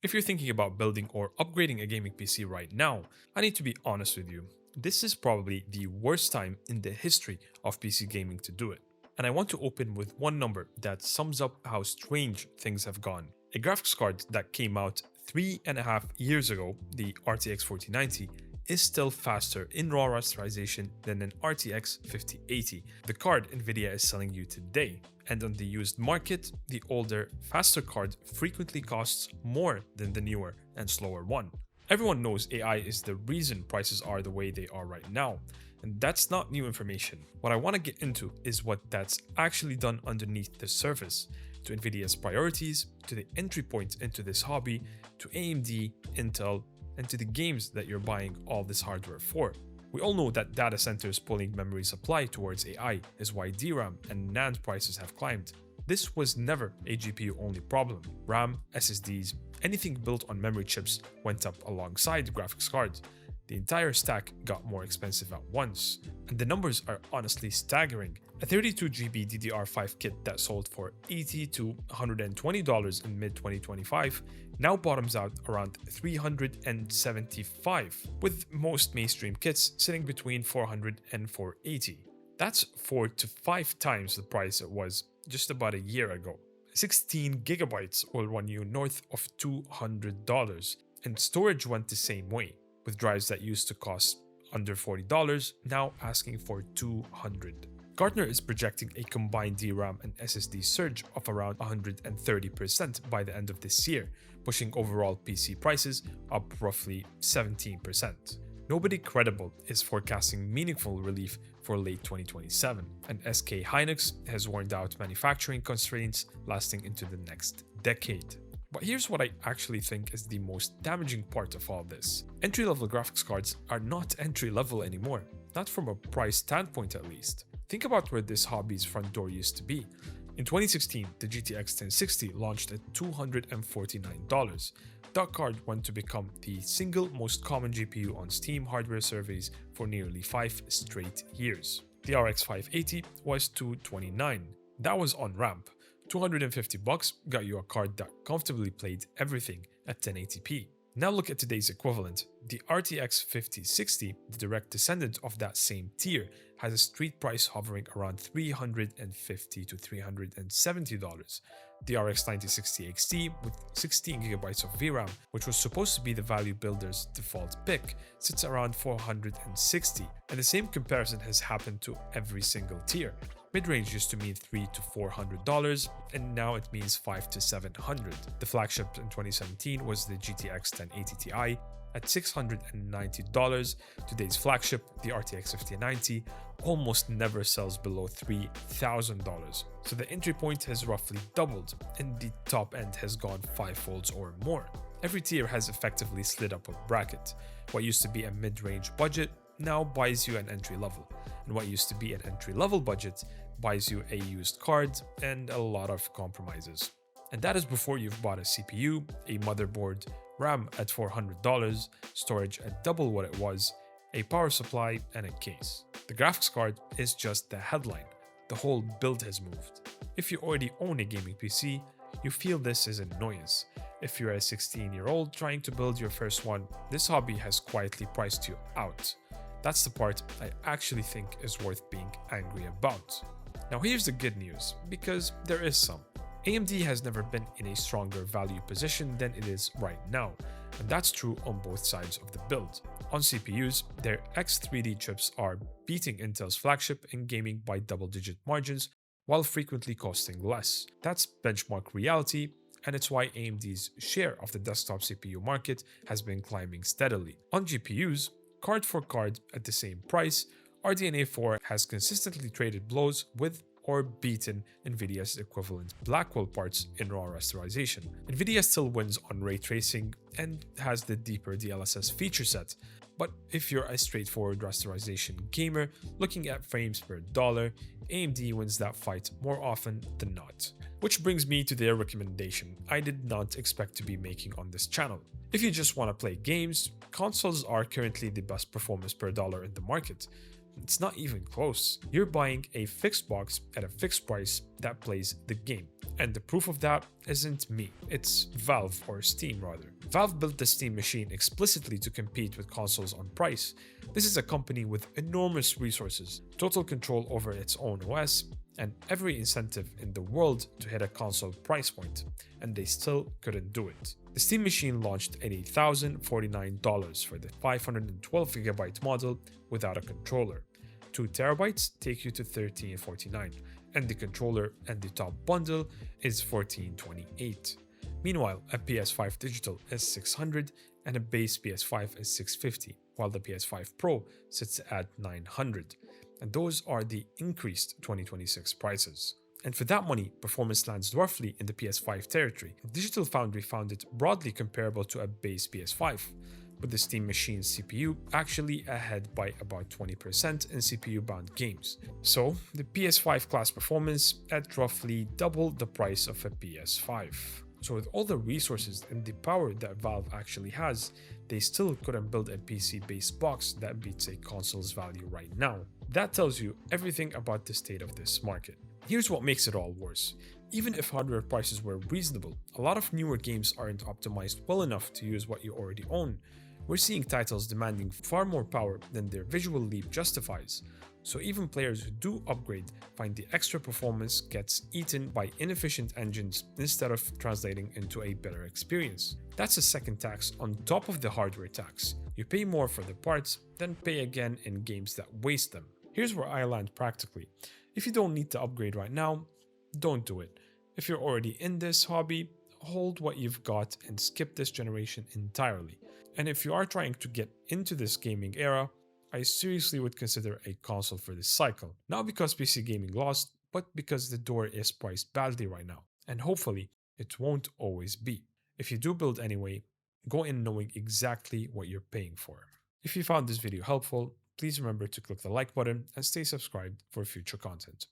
If you're thinking about building or upgrading a gaming PC right now, I need to be honest with you. This is probably the worst time in the history of PC gaming to do it. And I want to open with one number that sums up how strange things have gone. A graphics card that came out 3.5 years ago, the RTX 4090, is still faster in raw rasterization than an RTX 5080, the card Nvidia is selling you today. And on the used market, the older, faster card frequently costs more than the newer and slower one. Everyone knows AI is the reason prices are the way they are right now, and that's not new information. What I want to get into is what that's actually done underneath the surface, to Nvidia's priorities, to the entry point into this hobby, to AMD, Intel, and to the games that you're buying all this hardware for. We all know that data centers pulling memory supply towards AI is why DRAM and NAND prices have climbed. This was never a GPU-only problem. RAM, SSDs, anything built on memory chips went up alongside graphics cards. The entire stack got more expensive at once, and the numbers are honestly staggering. A 32GB DDR5 kit that sold for $80 to $120 in mid-2025 now bottoms out around $375, with most mainstream kits sitting between $400 and $480. That's 4 to 5 times the price it was just about a year ago. 16 gigabytes will run you north of $200, and storage went the same way, with drives that used to cost under $40 now asking for $200. Gartner is projecting a combined DRAM and SSD surge of around 130% by the end of this year, pushing overall PC prices up roughly 17%. Nobody credible is forecasting meaningful relief for late 2027, and SK Hynix has warned out manufacturing constraints lasting into the next decade. But here's what I actually think is the most damaging part of all this. Entry-level graphics cards are not entry-level anymore, not from a price standpoint at least. Think about where this hobby's front door used to be. In 2016, the GTX 1060 launched at $249. That card went to become the single most common GPU on Steam hardware surveys for nearly 5 straight years. The RX 580 was $229. That was on ramp. $250 got you a card that comfortably played everything at 1080p. Now look at today's equivalent. The RTX 5060, the direct descendant of that same tier, has a street price hovering around $350 to $370. The RX 9060 XT with 16GB of VRAM, which was supposed to be the value builder's default pick, sits around $460, and the same comparison has happened to every single tier. Mid-range used to mean $300 to $400, and now it means $500 to $700. The flagship in 2017 was the GTX 1080 Ti at $690. Today's flagship, the RTX 5090, almost never sells below $3,000. So the entry point has roughly doubled, and the top end has gone 5-folds or more. Every tier has effectively slid up a bracket. What used to be a mid-range budget now buys you an entry level, and what used to be an entry-level budget buys you a used card and a lot of compromises. And that is before you've bought a CPU, a motherboard, RAM at $400, storage at double what it was, a power supply, and a case. The graphics card is just the headline. The whole build has moved. If you already own a gaming PC, you feel this is annoyance. If you're a 16-year-old trying to build your first one, this hobby has quietly priced you out. That's the part I actually think is worth being angry about. Now here's the good news, because there is some. AMD has never been in a stronger value position than it is right now, and that's true on both sides of the build. On CPUs, their X3D chips are beating Intel's flagship in gaming by double-digit margins, while frequently costing less. That's benchmark reality, and it's why AMD's share of the desktop CPU market has been climbing steadily. On GPUs, card for card at the same price, RDNA 4 has consistently traded blows with or beaten Nvidia's equivalent Blackwell parts in raw rasterization. Nvidia still wins on ray tracing and has the deeper DLSS feature set, but if you're a straightforward rasterization gamer looking at frames per dollar, AMD wins that fight more often than not. Which brings me to their recommendation I did not expect to be making on this channel. If you just want to play games, consoles are currently the best performance per dollar in the market. It's not even close. You're buying a fixed box at a fixed price that plays the game. And the proof of that isn't me, it's Valve, or Steam rather. Valve built the Steam machine explicitly to compete with consoles on price. This is a company with enormous resources, total control over its own OS, and every incentive in the world to hit a console price point, and they still couldn't do it. The Steam machine launched at $8,049 for the 512GB model without a controller. 2 terabytes take you to $1349, and the controller and the top bundle is $1428. Meanwhile, a PS5 digital is $600 and a base PS5 is $650, while the PS5 Pro sits at $900. And those are the increased 2026 prices. And for that money, performance lands roughly in the PS5 territory. Digital Foundry found it broadly comparable to a base PS5, with the Steam Machine's CPU actually ahead by about 20% in CPU-bound games. So, the PS5 class performance at roughly double the price of a PS5. So with all the resources and the power that Valve actually has, they still couldn't build a PC-based box that beats a console's value right now. That tells you everything about the state of this market. Here's what makes it all worse. Even if hardware prices were reasonable, a lot of newer games aren't optimized well enough to use what you already own. We're seeing titles demanding far more power than their visual leap justifies. So even players who do upgrade find the extra performance gets eaten by inefficient engines instead of translating into a better experience. That's a second tax on top of the hardware tax. You pay more for the parts, then pay again in games that waste them. Here's where I land practically. If you don't need to upgrade right now, don't do it. If you're already in this hobby, hold what you've got and skip this generation entirely. And if you are trying to get into this gaming era, I seriously would consider a console for this cycle. Not because PC gaming lost, but because the door is priced badly right now. And hopefully, it won't always be. If you do build anyway, go in knowing exactly what you're paying for. If you found this video helpful, please remember to click the like button and stay subscribed for future content.